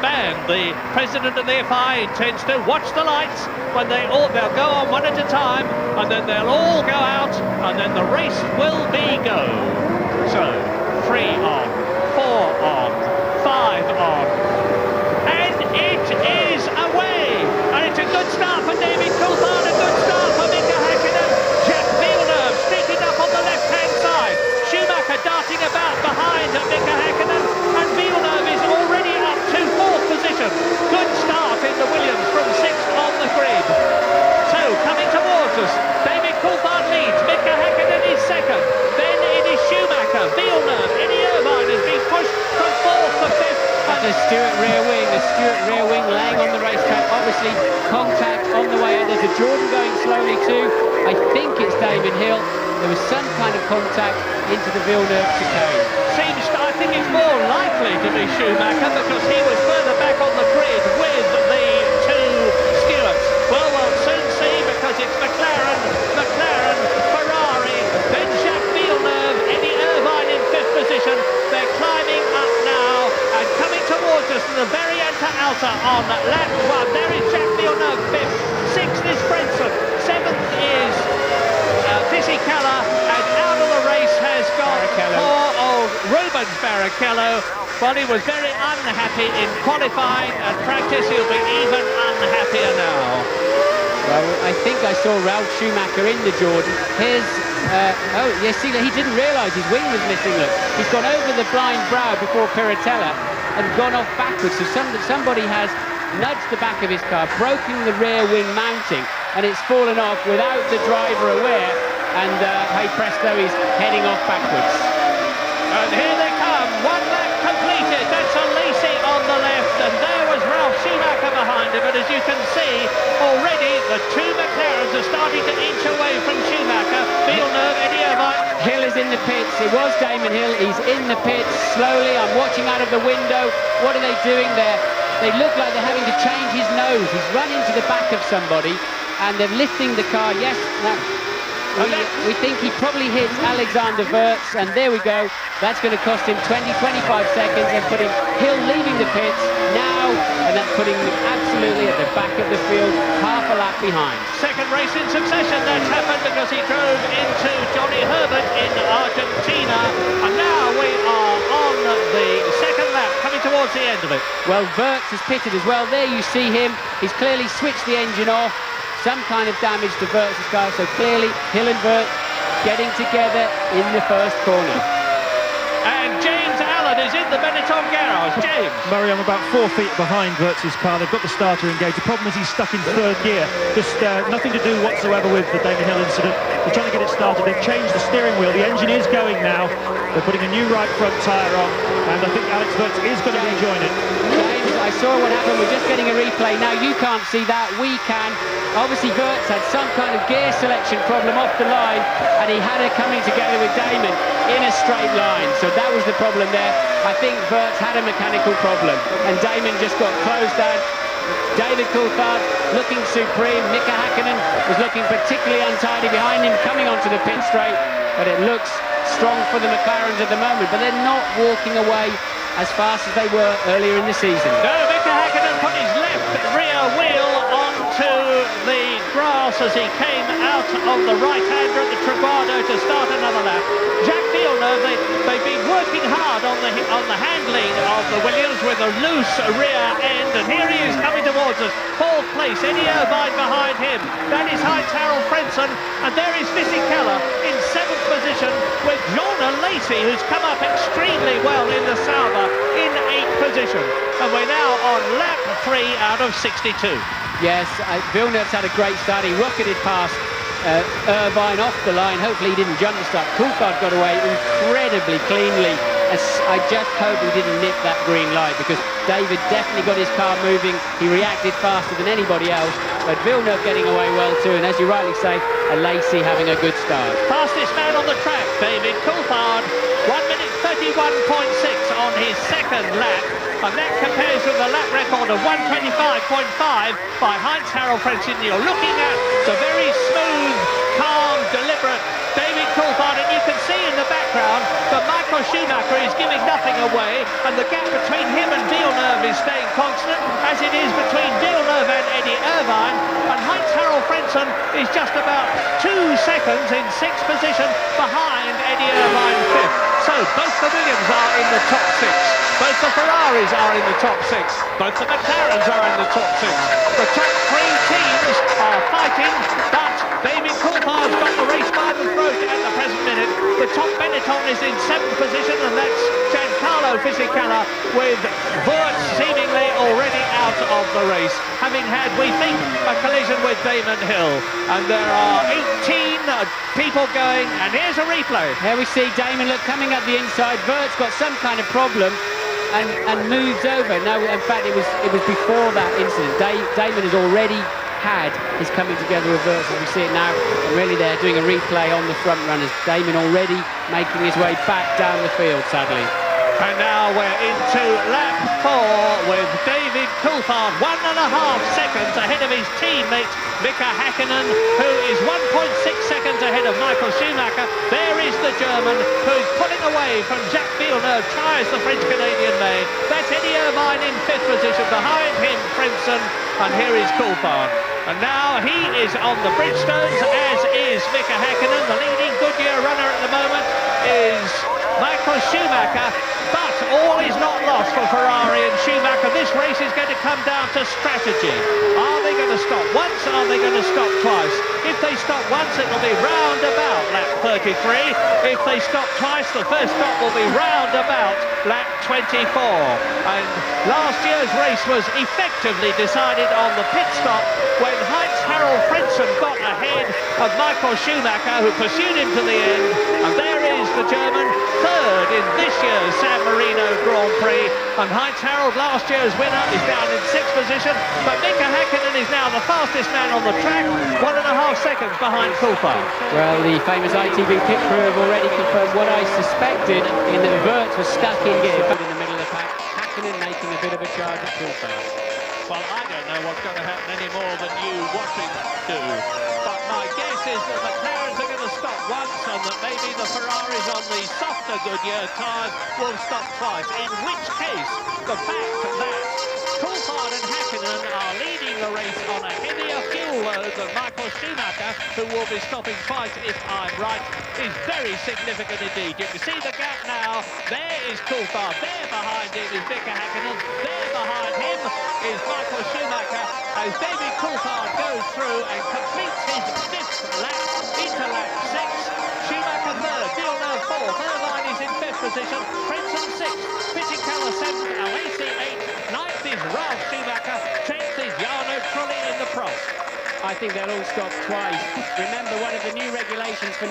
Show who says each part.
Speaker 1: band. The president of the FI intends to watch the lights when they'll go on one at a time, and then they'll all go out, and then the race will be go. So 3 on, 4 on, 5 on, and it is away. And it's a good start for David Coulthard, a good start for Mika Häkkinen. Jack Villeneuve sneaking up on the left-hand side. Schumacher darting about behind Mika Häkkinen, and Villeneuve is already up to 4th position. Good start in the Williams from 6th on the grid. So coming towards us, David Coulthard leads, Mika Häkkinen is 2nd, then it is Schumacher, Villeneuve, Eddie Irvine has been pushed from 4th to 5th.
Speaker 2: The Stewart rear wing laying on the racetrack, obviously contact on the way out. There's a Jordan going slowly too. I think it's Damon Hill. There was some kind of contact into the Villeneuve chicane.
Speaker 1: I think it's more likely to be Schumacher because he was further back on the grid with the 2 Stewarts. Well, we'll soon see because it's McLaren, Ferrari, then Jacques Villeneuve, Eddie Irvine in 5th position. They're climbing up now and coming towards us in the very outer on lap 1. There is Jacques Villeneuve 5th, 6th is Frentzen, 7th is Fisichella, and out of the race has gone poor old Rubens Barrichello. Well, he was very unhappy in qualifying and practice. He'll be even unhappier now.
Speaker 2: Well, I think I saw Ralf Schumacher in the Jordan. Here's, oh, yes, see, he didn't realise his wing was missing, look. He's gone over the blind brow before Piratella and gone off backwards. So somebody has nudged the back of his car, broken the rear wing mounting, and it's fallen off without the driver aware. And hey presto, he's heading off backwards.
Speaker 1: And here they come, 1 lap completed. That's a Lacey on the left, and there was Ralf Schumacher behind him. But as you can see, already the 2 McLarens are starting to inch away from Schumacher. Villeneuve, Eddie Irvine.
Speaker 2: Hill is in the pits. It was Damon Hill. He's in the pits slowly. I'm watching out of the window. What are they doing there? They look like they're having to change his nose. He's run into the back of somebody, and they're lifting the car. Yes, we think he probably hit Alexander Wurz, and there we go. That's going to cost him 20-25 seconds and putting Hill leaving the pits now, and that's putting him absolutely at the back of the field, half a lap behind.
Speaker 1: Second race in succession that's happened because he drove into Johnny Herbert in Argentina, and now we are on the second lap, coming towards the end of it.
Speaker 2: Well, Wurz has pitted as well. There you see him. He's clearly switched the engine off. Some kind of damage to Wurz's car, so clearly Hill and Wurz getting together in the first corner.
Speaker 1: And James Allen is in the Benetton garage. James.
Speaker 3: Murray, I'm about 4 feet behind Wurz's car. They've got the starter engaged. The problem is he's stuck in 3rd gear. Just nothing to do whatsoever with the Damon Hill incident. They're trying to get it started. They've changed the steering wheel. The engine is going now. They're putting a new right front tyre on, and I think Alex Wurz is going to be enjoying it.
Speaker 2: James, I saw what happened. We're just getting a replay. Now you can't see that. We can. Obviously Wurz had some kind of gear selection problem off the line, and he had it coming together with Damon in a straight line. So that was the problem there. I think Wurz had a mechanical problem, and Damon just got closed down. David Coulthard looking supreme. Mika Häkkinen was looking particularly untidy behind him, coming onto the pit straight, but it looks strong for the McLarens at the moment, but they're not walking away as fast as they were earlier in the season.
Speaker 1: No, Mika Häkkinen put his left rear wheel onto the grass as he came out on the right-hander at the Triguardo to start another lap. Jack Villeneuve, they've been working hard on the handling of the Williams with a loose rear end, and here he is coming towards us. 4th place, Eddie Irvine behind him. That is Heinz-Harald Frentzen, and there is Fisichella in 7th position with Jean Lacey, who's come up extremely well in the Sauber, in 8th position. And we're now on lap 3 out of 62.
Speaker 2: Yes, Villeneuve's had a great start. He rocketed past Irvine off the line. Hopefully he didn't jump the start. Coulthard got away incredibly cleanly. I just hope he didn't nip that green light, because David definitely got his car moving. He reacted faster than anybody else, but Villeneuve getting away well too, and as you rightly say, Lacey having a good start.
Speaker 1: Fastest man on the track, David Coulthard, 1 minute 31.6 on his second lap, and that compares with the lap record of 125.5 by Heinz-Harald Frentzen. You're looking at the very smooth, calm, deliberate David Coulthard, and you can see in the background that Michael Schumacher is giving nothing away, and the gap between him and Villeneuve is staying constant, as it is between Villeneuve and Eddie Irvine, and Heinz-Harald Frentzen is just about 2 seconds in 6th position behind Eddie Irvine 5th. So both the Williams are in the top 6, both the Ferraris are in the top 6, both the McLarens are in the top 6. The top 3 teams are fighting, but David Coulthard's got the race by the throat at the present minute. The top Benetton is in 7th position, and that's Giancarlo Fisichella, with Wurz seemingly already out of the race, having had, we think, a collision with Damon Hill. And there are 18 people going, and here's a replay.
Speaker 2: Here we see Damon, look, coming up the inside. Wurz got some kind of problem and moves over. No, in fact, it was before that incident. Damon has already had his coming together of Wurz, as we see it now, and really they're doing a replay on the front runners. Damon already making his way back down the field, sadly.
Speaker 1: And now we're into lap 4 with David Coulthard 1.5 seconds ahead of his teammate Mika Häkkinen, who is 1.6 seconds ahead of Michael Schumacher. There is the German who is pulling away from Jacques Villeneuve, tries the French-Canadian May. That's Eddie Irvine in 5th position, behind him Frentzen, and here is Coulthard. And now he is on the Bridgestones, as is Mika Häkkinen. The leading Goodyear runner at the moment is Michael Schumacher, but all is not lost for Ferrari and Schumacher. This race is going to come down to strategy. Are they going to stop once? Are they going to stop twice? If they stop once, it will be round about lap 33. If they stop twice, the first stop will be round about lap 24. And last year's race was effectively decided on the pit stop when Heinz-Harald Frentzen got ahead of Michael Schumacher, who pursued him to the end. And there is the German, third in this year's San Marino Grand Prix. And Heinz-Harald, last year's winner, is down in 6th position. But Mika Häkkinen is now the fastest man on the track, 1.5 seconds behind Coulthard.
Speaker 2: Well, the famous ITV pit crew have already confirmed what I suspected, in that Wurz was stuck in gear in the middle of the pack. Häkkinen making a bit of a charge at Coulthard.
Speaker 1: Well, I don't know what's going to happen any more than you watching do. But my guess is that the McLarens are going to stop once, and that maybe the Ferraris on the softer Goodyear tyres will stop twice. In which case, the fact that Coulthard and Häkkinen are leading the race on a heavier fuel load than Michael Schumacher, who will be stopping twice if I'm right, is very significant indeed. You can see the gap now. There is Coulthard. There behind him is Mika Häkkinen. There behind him is Michael Schumacher, as David Coulthard goes through and completes his 5th lap into lap 6. Schumacher 3rd, Villeneuve 4th, Irvine is in 5th position, Frentzen 6th, Fisichella 7th, Alesi 8th, 9th is Ralf Schumacher, 10th is Jarno Trulli in the Prost.
Speaker 2: I think they'll all stop twice. Remember, one of the new regulations for